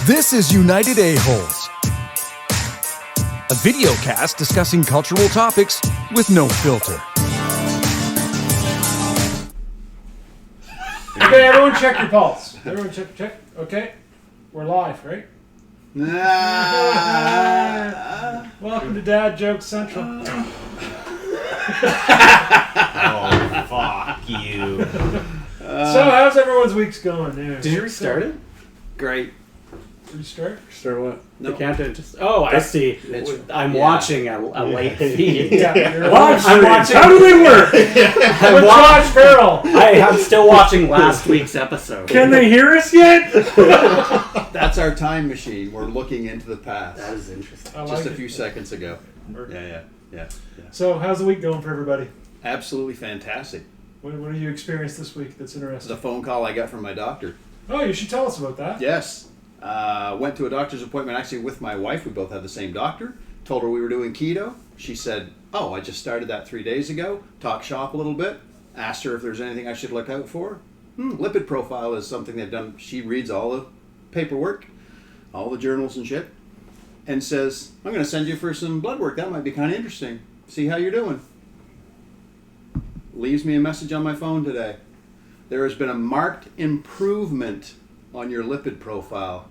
This is United A-Holes, a video cast discussing cultural topics with no filter. Okay, everyone check your pulse. Everyone check. Okay, we're live, right? Welcome to Dad Joke Central. Oh, fuck you. So, how's everyone's weeks going? There? Did you restart it? Great. Restart? Start what? No. The countdown just. Oh, I see. I'm yeah. watching a late feed. Yeah, you're I'm watching. How do they work? I'm, With Josh Farrell. I'm still watching last week's episode. Can they hear us yet? That's our time machine. We're looking into the past. That is interesting. I like Just a it. few seconds ago. Yeah. So, how's the week going for everybody? Absolutely fantastic. What have you experienced this week that's The interesting? phone call I got from my doctor. Oh, you should tell us about that. Yes. Went to a doctor's appointment actually with my wife. We both had the same doctor. Told her we were doing keto. She said, "Oh, I just started that 3 days ago." Talked shop a little bit. Asked her if there's anything I should look out for. Lipid profile is something they've done. She reads all the paperwork, all the journals and shit, and says, "I'm going to send you for some blood work. That might be kind of interesting. See how you're doing." Leaves me a message on my phone today. There has been a marked improvement on your lipid profile.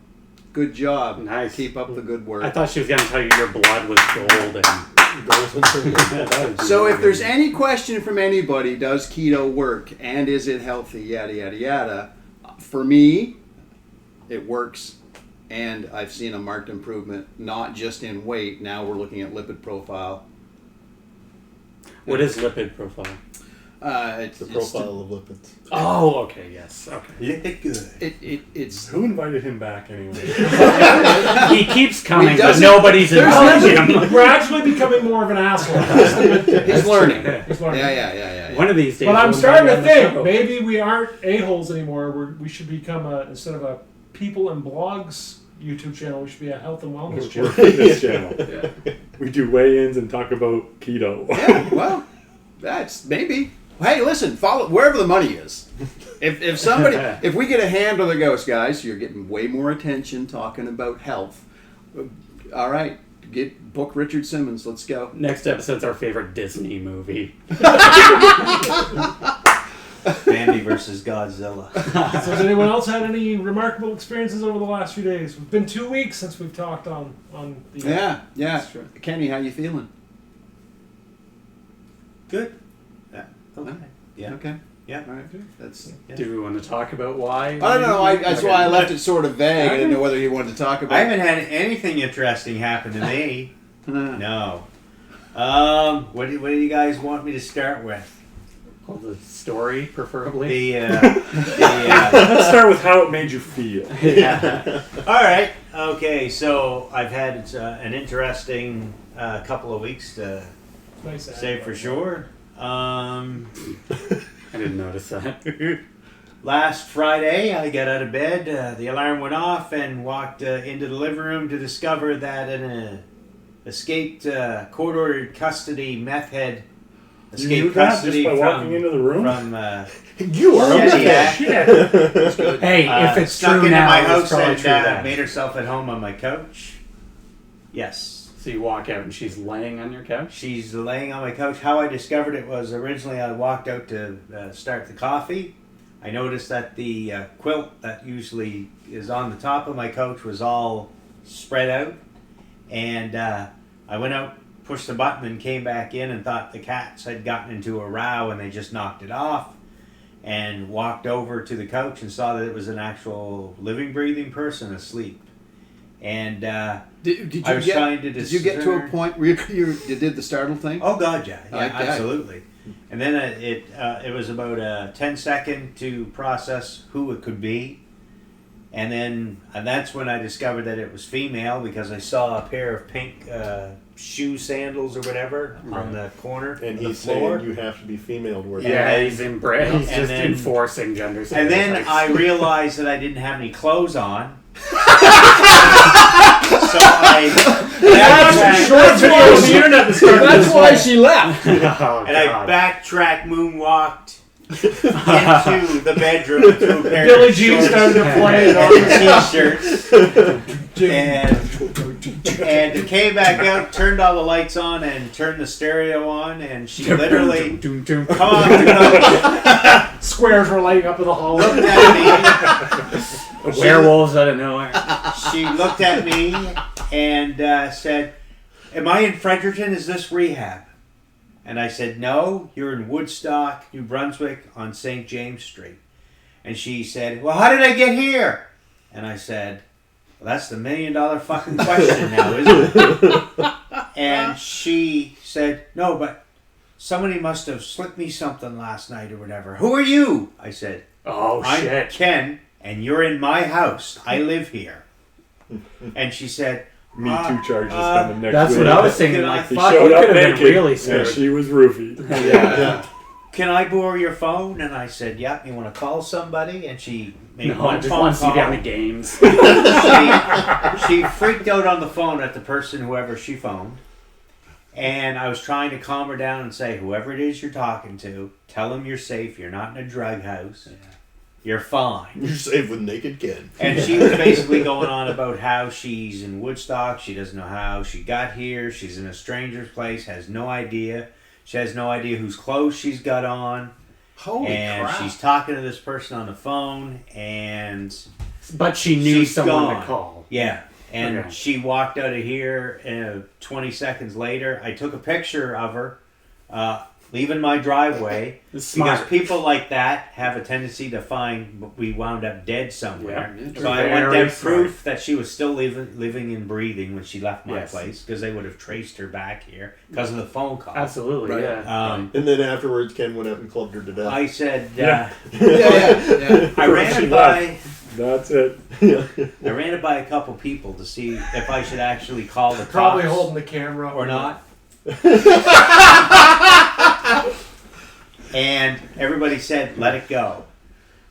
Good job. Nice. Keep up the good work. I thought she was going to tell you your blood was golden. So if there's any question from anybody, does keto work and is it healthy, yada, yada, yada, for me, it works and I've seen a marked improvement, not just in weight. Now we're looking at lipid profile. What is lipid profile? It's The profile of lipids. Oh, okay, yes. Okay. Yeah, good. It's Who invited him back anyway? He keeps coming, He but doesn't- nobody's there's inviting him. Gradually becoming more of an asshole. he's learning. He's learning. Yeah. One of these days. But I'm we'll starting to invite him on the think show. maybe we aren't a-holes anymore. We should become instead of a people and blogs YouTube channel, we should be a health and wellness We're a channel. fitness channel. Yeah. We do weigh-ins and talk about keto. Yeah, well, that's maybe. Hey, listen, follow wherever the money is. If somebody, if we get a hand on the ghost, guys, you're getting way more attention talking about health. All right, book Richard Simmons. Let's go. Next episode's our favorite Disney movie. Bambi versus Godzilla. So has anyone else had any remarkable experiences over the last few days? It's been 2 weeks since we've talked on the... Yeah. That's true. Kenny, how you feeling? Good. Okay. Yeah. Okay. Yeah. All right. That's. Do we want to talk about why? I don't know. That's why I left it sort of vague. I didn't know whether he wanted to talk about. I haven't had anything interesting happen to me. No. What do you guys want me to start with? Well, the story, preferably. Let's start with how it made you feel. All right. Okay. So I've had an interesting couple of weeks to Nice say for sure. I didn't notice that. Last Friday, I got out of bed, the alarm went off, and walked into the living room to discover that an escaped court-ordered custody meth head You escaped knew that custody just by walking into the room? from You are a Shediac. shit. Hey, if it's snuck true into now, my it's house probably and true then. made herself at home on my couch. Yes. So you walk out and she's laying on your couch? She's laying on my couch. How I discovered it was originally I walked out to start the coffee. I noticed that the quilt that usually is on the top of my couch was all spread out. And I went out, pushed the button, and came back in and thought the cats had gotten into a row and they just knocked it off. And walked over to the couch and saw that it was an actual living, breathing person asleep. And Did you I was trying to Did you get to a discern- point where you did the startle thing? Oh God, yeah, Like that. absolutely. And then it was about a 10-second to process who it could be, and that's when I discovered that it was female because I saw a pair of pink shoe sandals or whatever on the corner And of the he's floor. saying you have to be female to work. Yeah, he's he's And just then- enforcing gender And then stereotypes. I realized that I didn't have any clothes on. So I That's why she left. Oh, and I God. backtracked, moonwalked into the bedroom and threw a pair Billie of Jean shorts started to play it and on. t-shirts and came back out, turned all the lights on, and turned the stereo on, and she literally, come on, Squares were lighting up in the hall. looked at me. Werewolves out of nowhere. She looked at me and said, "Am I in Fredericton? Is this rehab?" And I said, "No, you're in Woodstock, New Brunswick, on St. James Street." And she said, "Well, how did I get here?" And I said, "Well, that's the $1 million fucking question now, isn't it?" And she said, "No, but somebody must have slipped me something last night or whatever." "Who are you?" I said, Oh "I'm shit. Ken, and you're in my house. I live here." And she said, Me Too charges coming next That's week. what I was thinking. Can I- Like, He fuck, showed you up could have been naked, really and scared. she was roofied. "Can I borrow your phone?" And I said, "Yep. You want to call somebody?" And she made No, I one just phone want to see call. down the games. She freaked out on the phone at the person, whoever she phoned. And I was trying to calm her down and say, "Whoever it is you're talking to, tell them you're safe. You're not in a drug house. You're fine." You're safe with naked Ken. And she was basically going on about how she's in Woodstock. She doesn't know how she got here. She's in a stranger's place. Has no idea. She has no idea whose clothes she's got on. Holy And crap. she's talking to this person on the phone. And But she knew She's someone gone. to call. yeah. And Okay. she walked out of here 20 seconds later. I took a picture of her leaving my driveway. Smart. Because people like that have a tendency to find we wound up dead somewhere. Yeah. So I went Very down smart. proof that she was still living and breathing when she left my Yes. place, because they would have traced her back here because of the phone call. Absolutely, Right. yeah. And then afterwards, Ken went up and clubbed her to death. I said, Yeah. yeah. I ran She it by. That's it. I ran it by a couple people to see if I should actually call the Probably cops holding the camera or not. And everybody said, "Let it go."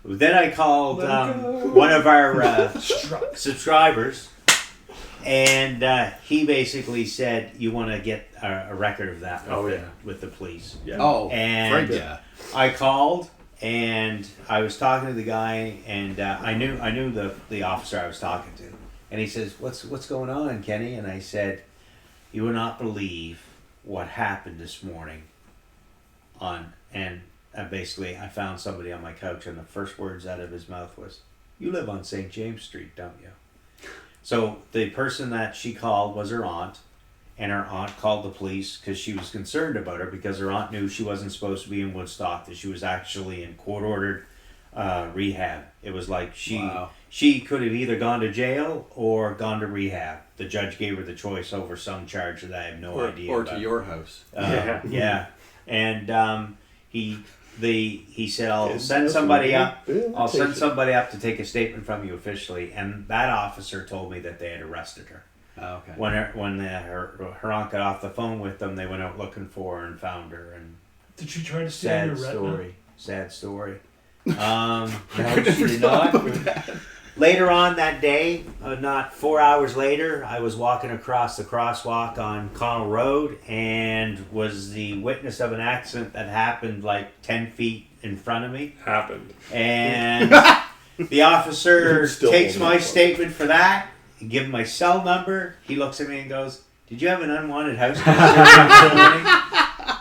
Then I called one of our subscribers, and he basically said, "You want to get a record of that with the police." Yeah. Oh, And Frank, yeah. I called and I was talking to the guy, and I knew the officer I was talking to, and he says, "What's going on, Kenny?" And I said, "You will not believe what happened this morning." And basically I found somebody on my couch, and the first words out of his mouth was, "You live on St. James Street, don't you?" So the person that she called was her aunt, and her aunt called the police because she was concerned about her, because her aunt knew she wasn't supposed to be in Woodstock, that she was actually in court-ordered rehab. It was like she could have either gone to jail or gone to rehab. The judge gave her the choice over some charge that I have no idea Or about. to your house. Yeah. And he said, "I'll send somebody up. I'll send somebody up to take a statement from you officially." And that officer told me that they had arrested her. Oh, okay. When her aunt got off the phone with them, they went out looking for her and found her. And Did she try to steal your sad retina? story. Sad story. No, she did not. Later on that day, not 4 hours later, I was walking across the crosswalk on Connell Road and was the witness of an accident that happened like 10 feet in front of me. Happened. And the officer Still takes holding my on. statement for that, and give him my cell number. He looks at me and goes, "Did you have an unwanted house visitor this morning?"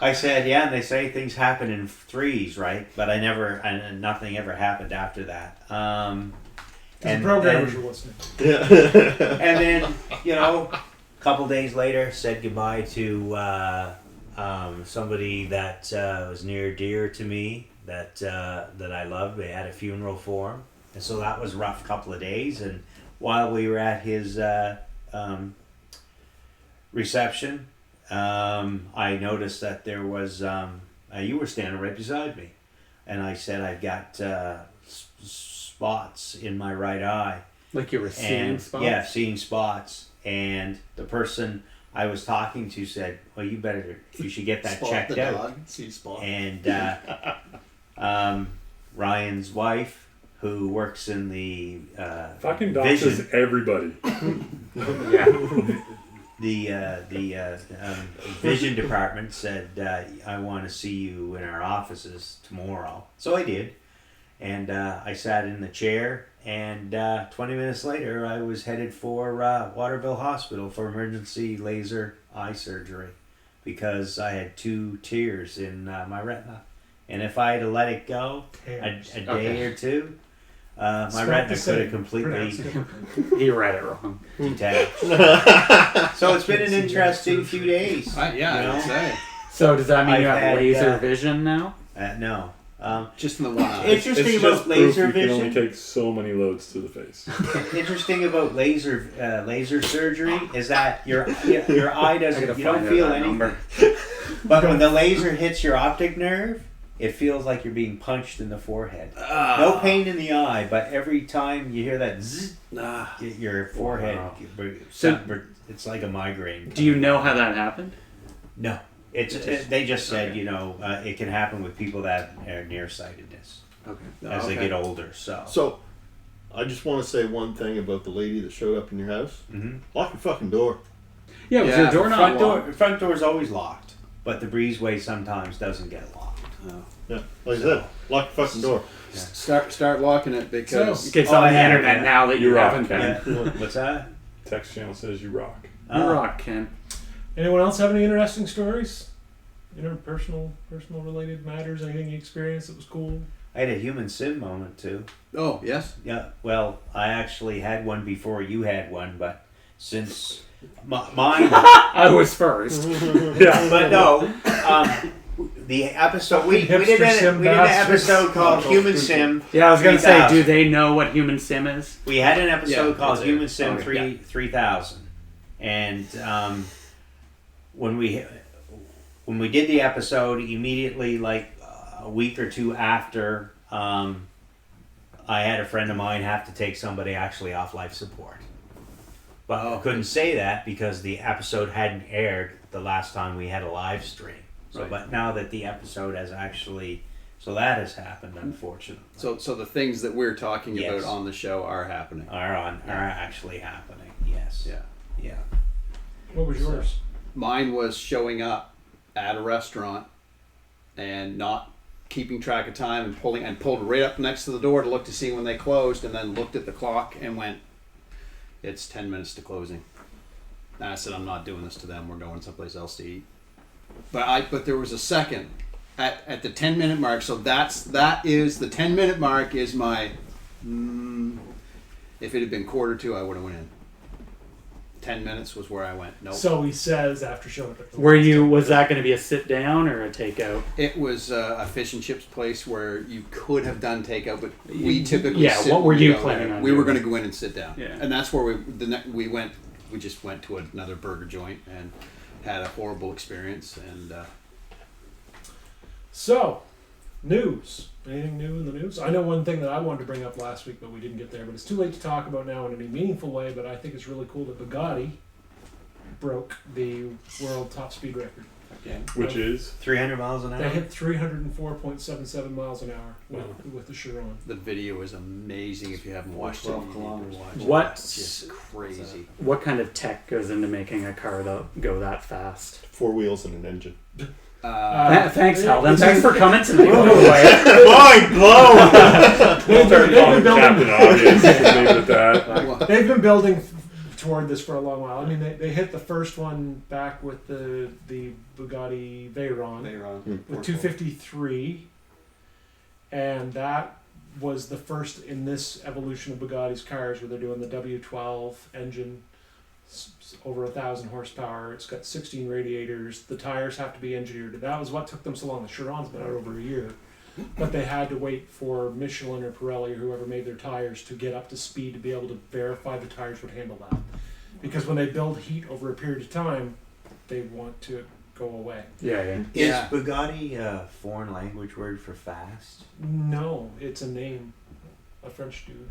I said, "Yeah," and they say things happen in threes, right? But and nothing ever happened after that. The programmers were listening. And then, a couple days later, said goodbye to somebody that was near dear to me, that I loved. They had a funeral for him, and so that was a rough couple of days. And while we were at his reception, I noticed that there was you were standing right beside me, and I said, "I've got spots in my right eye." Like you were seeing And spots? yeah, seeing spots. And the person I was talking to said, "Well, you should get that Spot checked the out." dog, see Spot. And Ryan's wife, who works in the Fucking doctors, vision, everybody. the vision department said, "I want to see you in our offices tomorrow." So I did. And I sat in the chair, and 20 minutes later, I was headed for Waterville Hospital for emergency laser eye surgery because I had 2 tears in my retina. And if I had to let it go a day Okay. or two, my It's not retina the could same. have completely Pronounced differently. He read it wrong. detached. So it's been an interesting few days. Yeah, you I know? would say. So does that mean you I've have had, laser vision now? No. Just in the one eye. Interesting It's about just proof laser you can only vision. take so many loads to the face. Interesting about laser surgery is that your eye I doesn't, gotta you don't find feel that anything. number. But when the laser hits your optic nerve, it feels like you're being punched in the forehead. No pain in the eye, but every time you hear that zzz, your forehead, Wow. so it's like a migraine. Do you know how that happened? No. They just said, it can happen with people that are nearsightedness Okay. as they get older. So, I just want to say one thing about the lady that showed up in your house. Mhm. Lock your fucking door. Yeah, was Yeah, your door the not front front door is always locked, but the breezeway sometimes doesn't get locked. Yeah, like I said, lock your fucking door. Start locking it because It gets Oh, on I the have, internet yeah. now that you You're haven't right. been. Yeah. What's that? Text channel says you rock. You rock, Ken. Anyone else have any interesting stories? Personal related matters? Anything you experienced that was cool? I had a human sim moment too. oh yes, Yeah, well, I actually had one before you had one, but since mine, I was first. Yeah. but no, the episode we did Hipster sim we did an bastards. episode called Human Sim. Yeah, I was gonna say, 3000. do they know what human sim is? We had an episode Yeah, called it's Human Sim Okay. 3000, and when we did the episode, immediately like a week or two after, I had a friend of mine have to take somebody actually off life support. But I couldn't say that because the episode hadn't aired the last time we had a live stream. So, Right. but now that the episode has actually, so that has happened, unfortunately. so the things that we're talking Yes. about on the show are happening. Are actually happening. Yes. Yeah. Yeah. What was yours? Mine was showing up at a restaurant and not keeping track of time and pulled right up next to the door to look to see when they closed, and then looked at the clock and went, "It's 10 minutes to closing." And I said, "I'm not doing this to them. We're going someplace else to eat." But there was a second at the 10-minute mark. So that is the 10-minute mark is my. If it had been 1:45, I would have went in. 10 minutes was where I went. Nope. So he says after showing up at the Was that going to be a sit down or a takeout? It was a fish and chips place where you could have done takeout, but we typically Yeah, sit what were when we you go planning there. on We were doing? going to go in and sit down, Yeah. and that's where we went. We just went to another burger joint and had a horrible experience. And So, news. Anything new in the news? I know one thing that I wanted to bring up last week, but we didn't get there. But it's too late to talk about now in any meaningful way. But I think it's really cool that Bugatti broke the world top speed record. Which is 300 miles an They hour. hit 304.77 miles an hour with the Chiron. the video is amazing. If you haven't watched it, you need to watch it. What? It's just crazy. What kind of tech goes into making a car go that fast? 4 wheels and an engine. Thanks, Heldon. Thanks for coming tonight. Mind blown! They've Start been calling Captain building, Obvious. Leave it at that. Well, they've been building toward this for a long while. I mean, they hit the first one back with the Bugatti Veyron. With 253, and that was the first in this evolution of Bugatti's cars where they're doing the W12 engine, over 1,000 horsepower. It's got 16 radiators. The tires have to be engineered. That was what took them so long. The Chiron's been out over a year, but they had to wait for Michelin or Pirelli or whoever made their tires to get up to speed to be able to verify the tires would handle that. Because when they build heat over a period of time, they want to go away. Yeah. Yeah. Is Bugatti a foreign language word for fast? No, it's a name, a French dude.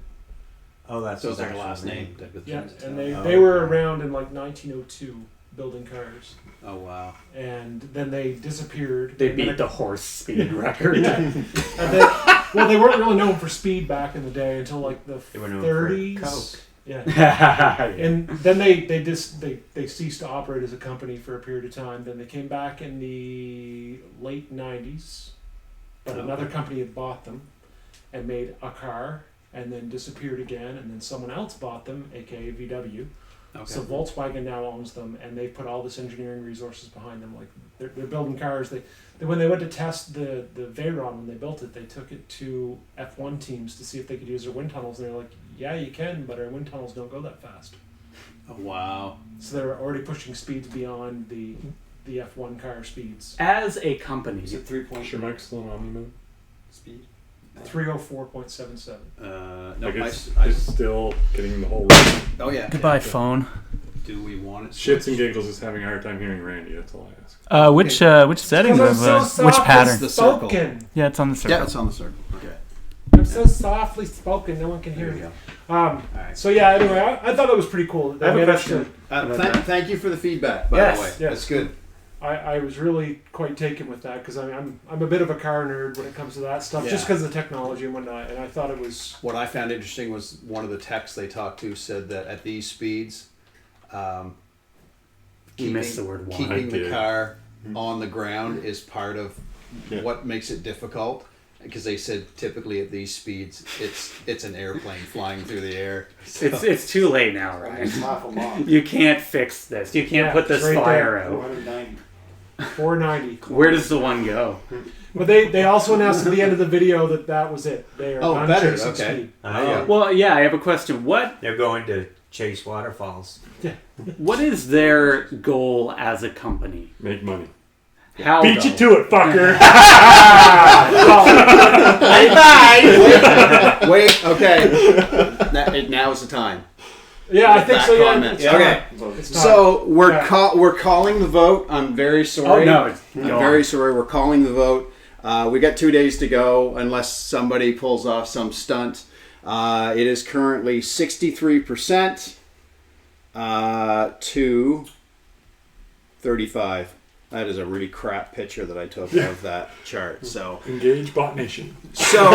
Oh, that's so it's his like a actual last name. type of Yeah, thing. and they Oh, were okay. around in like 1902 building cars, Oh wow. and then they disappeared. They and then beat the horse speed record. and they, well, they weren't really known for speed back in the day until like the They were known 30s. for Coke. Yeah. And then they ceased to operate as a company for a period of time. Then they came back in the late 90s, but another company had bought them. and made a car and then disappeared again, and then someone else bought them, aka VW. Okay. So Volkswagen now owns them, and they've put all this engineering resources behind them. Like they're building cars. They when they went to test the Veyron when they built it, they took it to F1 teams to see if they could use their wind tunnels. And they're like, yeah, you can, but our wind tunnels don't go that fast. Oh, wow. So they're already pushing speeds beyond the F1 car speeds. As a company, Is it 3.3 Schmexel Omnimoon speed? 304.77. No, Like I, it's still getting the whole. oh yeah. goodbye Yeah. phone. Do we want it? Shits and giggles is having a hard time hearing Randy. That's all I ask. Which settings I'm of so which softly pattern? The circle. spoken. Yeah, it's on the circle. Yeah, it's on the circle. Okay. I'm so softly spoken, no one can hear There we me. go. Right. So yeah, anyway, I thought that was pretty cool. I have a They managed question. Thank you for the feedback, by Yes, the way. yes. That's good. I was really quite taken with that because I'm a bit of a car nerd when it comes to that stuff, just Yeah. because of the technology and whatnot. And I thought it was What I found interesting was one of the techs they talked to said that at these speeds, You missed the word "why." keeping I the did. car on the ground is part of Yeah. what makes it difficult. Because they said typically at these speeds, it's an airplane flying through the air. So- It's too late now, Ryan. Laugh them off. You can't fix this. You can't Yeah, put this it's right fire there. out. 190. 490. Where does the one go? But they also announced at the end of the video that was it. They are Oh, done better, chasing okay. speed. Oh. Well, yeah, I have a question. They're going to chase waterfalls. What is their goal as a company? Make money. How Beat though? you to it, fucker. Wait, okay. Now is the time. Yeah, I think Back so. Yeah, comments. it's time. Okay. It's time. So we're Yeah. we're calling the vote. I'm very sorry. Oh no, I'm very sorry. We're calling the vote. We got 2 days to go, unless somebody pulls off some stunt. It is currently 63% to 35. That is a really crap picture that I took of that chart. So. Engage Bot Nation. So,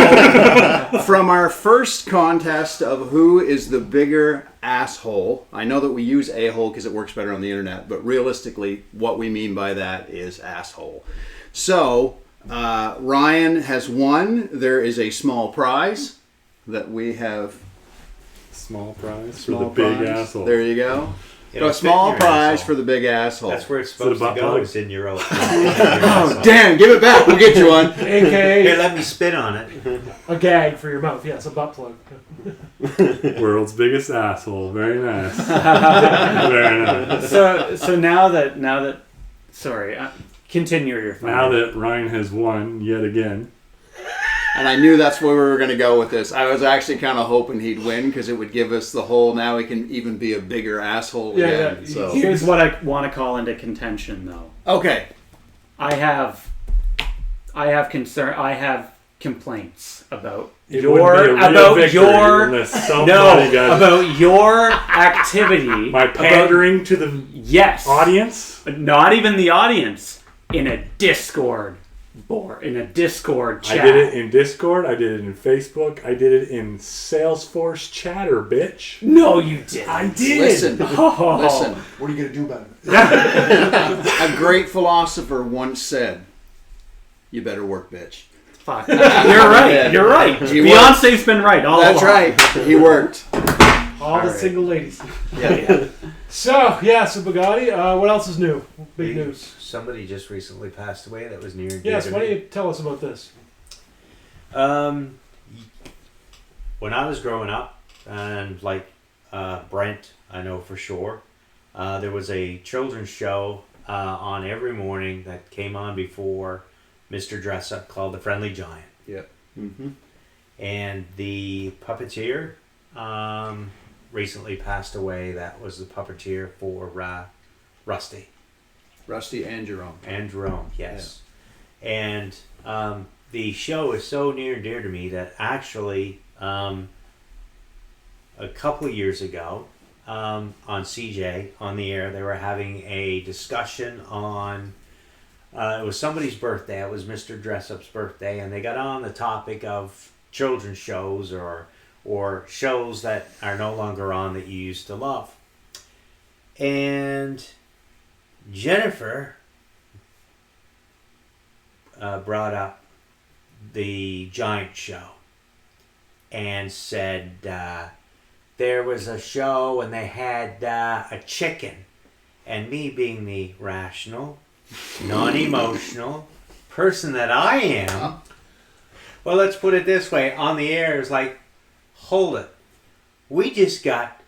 from our first contest of who is the bigger asshole, I know that we use a-hole because it works better on the internet, but realistically, what we mean by that is asshole. So, Ryan has won. There is a small prize that we have. Small prize Small for the big prize. asshole. There you go. It'll A fit small in your prize asshole. for the big asshole. That's where it's it supposed to about go. plug? It's in your own. Oh, damn, give it back. We'll get you one. Here, AKA let me spit on it. a gag for your mouth. Yeah, it's a butt plug. World's biggest asshole. Very nice. Very nice. So now that sorry, continue your thunder. Now that Ryan has won yet again, And I knew that's where we were going to go with this. I was actually kind of hoping he'd win because it would give us the whole, now he can even be a bigger asshole Yeah, again. yeah. So. Here's what I want to call into contention, though. Okay. I have concern. I have complaints about it your wouldn't be a real about victory your unless somebody no got about your activity. my pandering to the Yes, audience. but not even the audience in a Discord board, in a Discord chat. I did it in Discord. I did it in Facebook. I did it in Salesforce Chatter, bitch. No, you didn't. I did. Listen. Oh. Listen. What are you going to do about it? A great philosopher once said, "You better work, bitch." Fuck. You're right. Yeah. You're right. He Beyonce's been right all That's along. right. He worked. All the right. single ladies. Yeah. So Bugatti. What else is new? Big news. Somebody just recently passed away that was near and Yes. dear Why to don't me. you tell us about this? When I was growing up, and like Brent, I know for sure, there was a children's show on every morning that came on before Mr. Dress Up called The Friendly Giant. Yep. Mm-hmm. And the puppeteer recently passed away. That was the puppeteer for Rusty Rusty and Jerome. and Jerome, yes. And the show is so near and dear to me that actually a couple of years ago on CJ, on the air, they were having a discussion on it was somebody's birthday. It was Mr. Dressup's birthday, and they got on the topic of children's shows or shows that are no longer on that you used to love. And Jennifer brought up the Giant show, and said there was a show and they had a chicken. And me being the rational, non-emotional person that I am, well, let's put it this way. On the air, it's like, hold it. We just got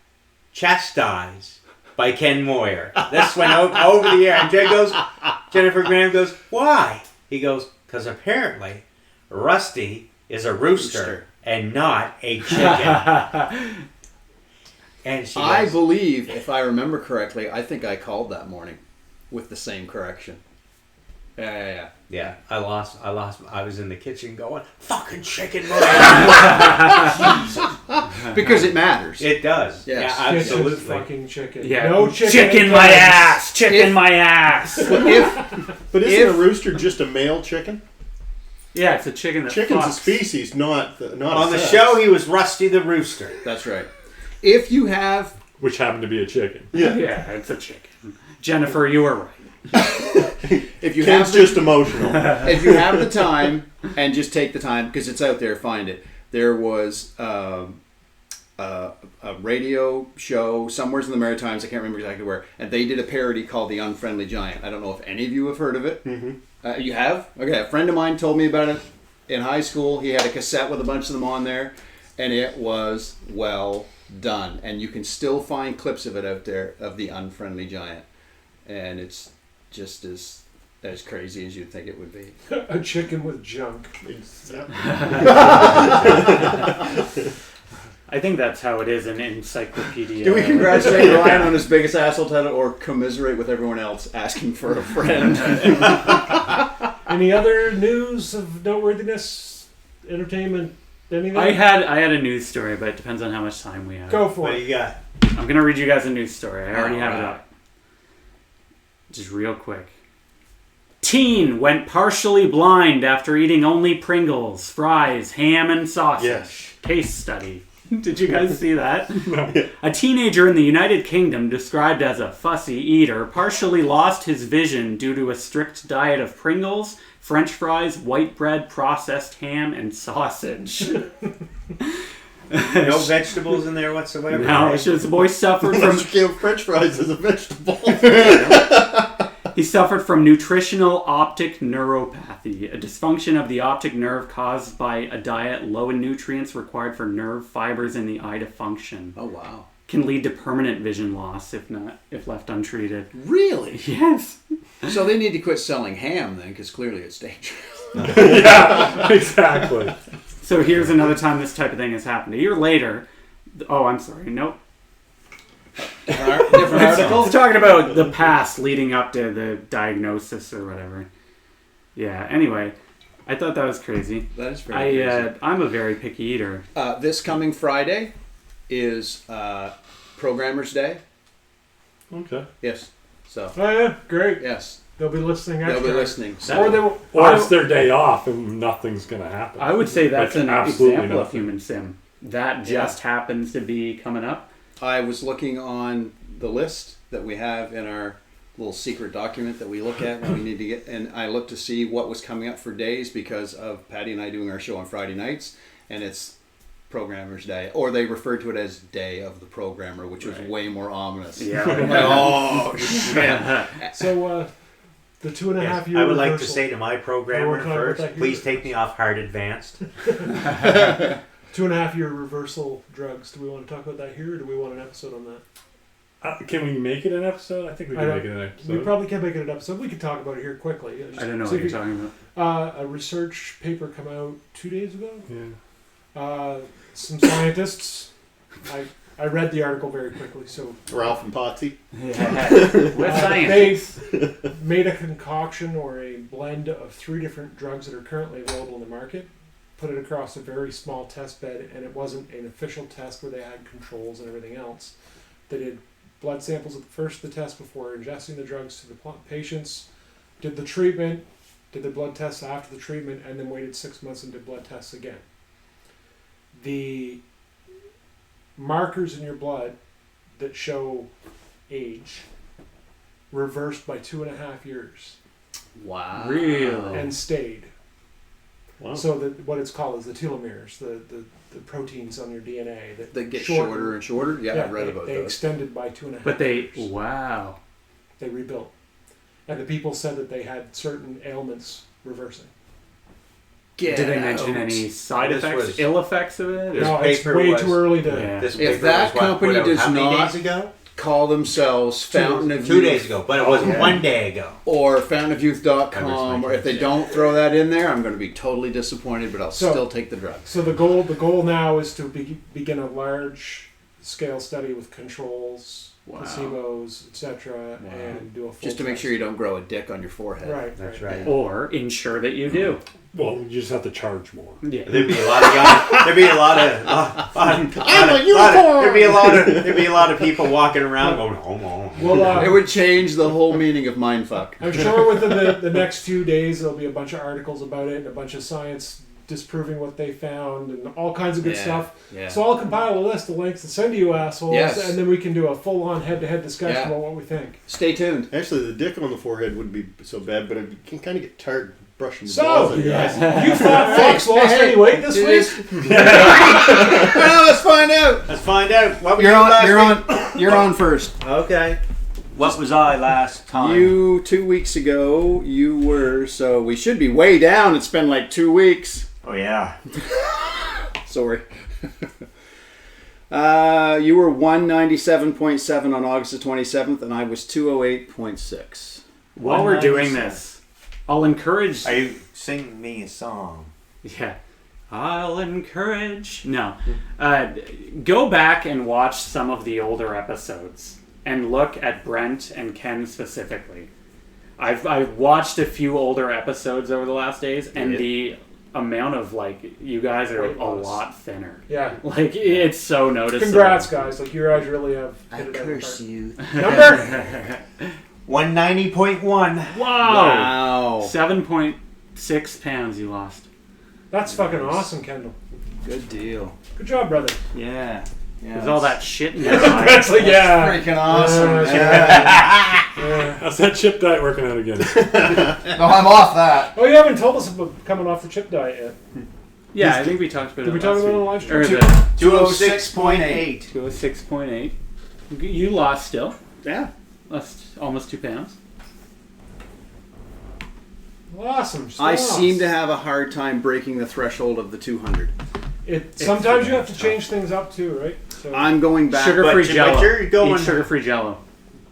chastised by Ken Moyer. This went over the air. And Jennifer Graham goes, why? He goes, because apparently Rusty is a rooster and not a chicken. And she I goes, believe, if I remember correctly, I think I called that morning with the same correction. Yeah. I was in the kitchen going, fucking chicken. Because it matters. It does. Yes. Yeah, absolutely. Kitchen's fucking chicken. Yeah. No chicken. Chicken in my Canada. ass. Chicken my ass. But isn't a rooster just a male chicken? Yeah, it's a chicken that Chicken's a fucks. species, not On the sex. show, he was Rusty the Rooster. That's right. If you have... Which happened to be a chicken. Yeah. Yeah, it's a chicken. Jennifer, you were right. If you Ken's have the, just emotional. if you have the time, and just take the time, because it's out there, find it. There was a radio show somewhere in the Maritimes, I can't remember exactly where, and they did a parody called The Unfriendly Giant. I don't know if any of you have heard of it. Mm-hmm. You have? Okay, a friend of mine told me about it in high school. He had a cassette with a bunch of them on there, and it was well done. And you can still find clips of it out there, of The Unfriendly Giant. And it's just as crazy as you'd think it would be. A chicken with junk. I think that's how it is in encyclopedia. Do we congratulate Ryan on his biggest asshole title, or commiserate with everyone else asking for a friend? Any other news of noteworthiness, entertainment, anything? I had a news story, but it depends on how much time we have. Go for What do it. you got? I'm gonna read you guys a news story. I already have it Alright. up. Just real quick. Teen went partially blind after eating only Pringles, fries, ham, and sausage. Yes. Case study. Did you guys see that? A teenager in the United Kingdom, described as a fussy eater, partially lost his vision due to a strict diet of Pringles, French fries, white bread, processed ham, and sausage. No vegetables in there whatsoever. No, it's just the boy suffered from Unless you count French fries as a vegetable. He suffered from nutritional optic neuropathy, a dysfunction of the optic nerve caused by a diet low in nutrients required for nerve fibers in the eye to function. Oh, wow. Can lead to permanent vision loss if left untreated. Really? Yes. So they need to quit selling ham then, because clearly it's dangerous. Yeah, exactly. So here's another time this type of thing has happened. A year later, oh, I'm sorry, nope. Different article? It's talking about the past leading up to the diagnosis or whatever. Yeah, anyway, I thought that was crazy. That is very crazy. I'm a very picky eater. This coming Friday is Programmer's Day. Okay. Yes. So, Oh yeah, great. yes. They'll be listening They'll extra. be listening. Or they will. Or it's their day off and nothing's going to happen. I would say that's Like, an absolutely example of nothing. human sim. That just happens to be coming up. I was looking on the list that we have in our little secret document that we look at when we need to get, and I looked to see what was coming up for days because of Patty and I doing our show on Friday nights, and it's Programmer's Day, or they referred to it as Day of the Programmer, which was way more ominous. Yeah. Like, oh shit! So the 2.5 year. I would like to reversal. say to my You programmer wanna talk about first, that please here? take me off hard advanced. 2.5 year reversal drugs. Do we want to talk about that here, or do we want an episode on that? Can we make it an episode? I think we I can don't- make it an episode. We probably can make it an episode. We could talk about it here quickly. I don't know See what if you're you- talking about. A research paper come out 2 days ago. Yeah. Some scientists. I read the article very quickly, so Ralph and Potsy. Yeah. With they science. made a concoction or a blend of 3 different drugs that are currently available in the market, put it across a very small test bed, and it wasn't an official test where they had controls and everything else. They did blood samples at the first of the test before ingesting the drugs to the patients, did the treatment, did the blood tests after the treatment, and then waited 6 months and did blood tests again. The markers in your blood that show age reversed by 2.5 years Wow. Really? and stayed. Wow. So that what it's called is the telomeres, the proteins on your DNA That get shorter and shorter. Yeah, I read about they those. extended by 2.5. But they years. wow. They rebuilt, and the people said that they had certain ailments reversing. Get Did they mention out. any side This effects, was- ill effects of it? This No, it's paper way was- too early to. Yeah. This If paper that was what, company put out does how many not- days ago? Call themselves Fountain of 2 Youth days ago, but it was 1 day ago. or Covers fountainofyouth.com, my or if they kids, don't throw that in there, I'm going to be totally disappointed, but I'll So- still take the drug. So the goal now is to begin a large scale study with controls, Wow. placebos, etc., and do a full Just to make test. sure you don't grow a dick on your forehead. Right. That's right. Or ensure that you do. Well, you just have to charge more. Yeah. There'd be a lot of young. There'd be a lot of. There'd be a lot of people walking around going, "Oh, Well, It would change the whole meaning of mindfuck. I'm sure within the next few days there'll be a bunch of articles about it and a bunch of science disproving what they found and all kinds of good Yeah, stuff. yeah. So I'll compile a list of links to send to you assholes, Yes. and then we can do a full-on head-to-head discussion Yeah. about what we think. Stay tuned. Actually, the dick on the forehead wouldn't be so bad, but it can kind of get tired brushing the So, balls. on your yes. eyes. You thought Fox lost any weight this week? Well, let's find out. let's find out what we You're did on. last You're week. on. You're on first. Okay. What was I last time? You 2 weeks ago. You were. So we should be way down. It's been like 2 weeks. Oh yeah. Sorry. You were 197.7 on August the 27th, and I was 208.6. While we're doing this, I'll encourage. Are you singing me a song? Yeah. I'll encourage. No. Go back and watch some of the older episodes and look at Brent and Ken specifically. I've watched a few older episodes over the last days, and Yeah. the amount of, you guys are Weight a loss. lot thinner. Yeah. It's so noticeable. Congrats, guys. Like, you guys really have hit it out of the park. you. Number? 190.1. Wow. Wow. 7.6 pounds you lost. That's fucking awesome, Kendall. Good deal. Good job, brother. Yeah. There's all that shit in your eye. That's like, yeah. Freaking awesome. Yeah. How's that chip diet working out again? No, I'm off that. Oh, you haven't told us about coming off the chip diet yet. Yeah, I think we talked about it. Did we talk last about it on week. the live stream? Or the 206.8. 206.8. You lost still. Yeah. Lost almost 2 pounds. Awesome. I Still seem lost. to have a hard time breaking the threshold of the 200. Sometimes you have to change things up too, right? So I'm going back. Sugar-free But Jello. you're going- Eat sugar-free Jello.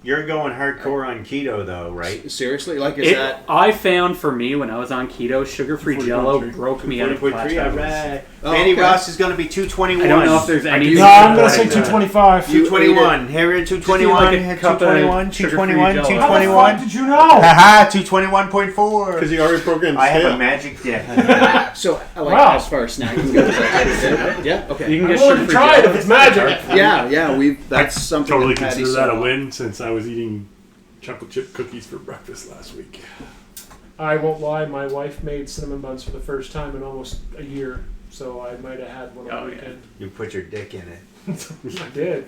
You're going hardcore on keto though, right? Seriously? Like, is that... I found for me when I was on keto, sugar-free Jello broke me out of 40.3. plateaus. Alright. Oh, Andy okay. Ross is going to be 221. I don't know if there's any. no, I'm gonna say 225. 221. Here at 221. like a Here cup of 221. sugar-free 221. Jell-O. How the 221. fuck did you know? Haha, 221.4. Because you already programmed I have scale. a magic dick. So, like, Wow. as far as snacking goes, that yeah, okay. You can I'm get willing to sugar-free try it Jell-O. if it's magic. Yeah, that's something Totally that Patty consider said that a lot. win since I was eating chocolate chip cookies for breakfast last week. I won't lie, my wife made cinnamon buns for the first time in almost a year, so I might have had one on the Oh, yeah. weekend. You put your dick in it. I did.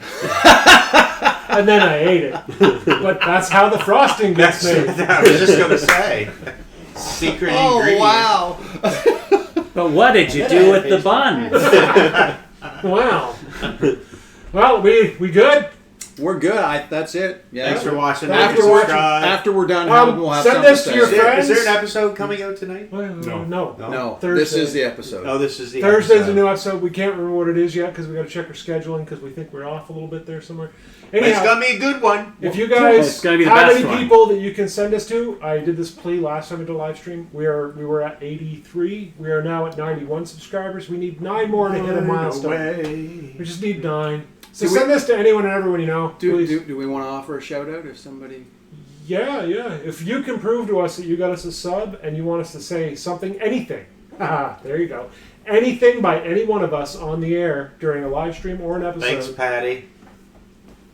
And then I ate it. But that's how the frosting gets made. I was just going to say. Secret ingredient. wow. But what did you do with the bun? Wow. Well, we good? We're good. That's it. Yeah. Thanks for watching. After Subscribe. After we're done, Howden, we'll have send something this to to your say. friends. Is there an episode coming out tonight? Well, No. no. No, Thursday. this is the episode. Oh, this is the Thursday's episode. a new episode. We can't remember what it is yet because we got to check our scheduling because we think we're off a little bit there somewhere. It's Anyhow, going to be a good one. if you guys It's gonna be the have best any one. people that you can send us to, I did this plea last time I did a live stream. We were at 83. We are now at 91 subscribers. We need 9 more to hit a milestone. We just need 9. So Do we- send this to anyone and everyone you know, please. Do we want to offer a shout out if somebody? Yeah. If you can prove to us that you got us a sub and you want us to say something, anything, there you go, anything by any one of us on the air during a live stream or an episode, Thanks, Patty.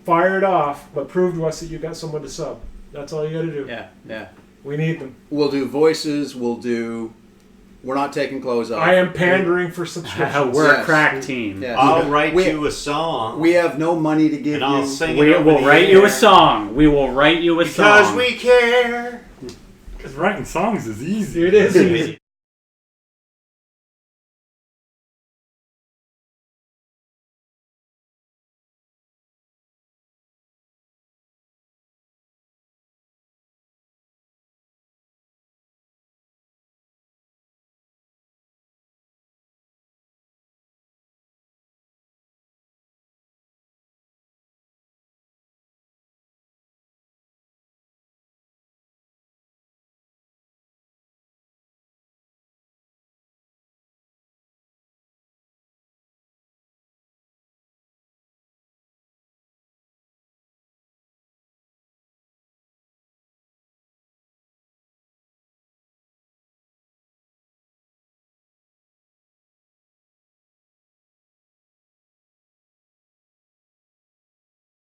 fire it off, but prove to us that you got someone to sub. That's all you got to do. Yeah. We need them. We'll do voices. We're not taking clothes off. I am pandering for subscriptions. We're a Yes. crack team. Yeah. I'll write We- you a song. We have no money to give and I'll you. sing it We over will the write you air. a song. We will write you a song. Because we care. Because writing songs is easy. It is easy.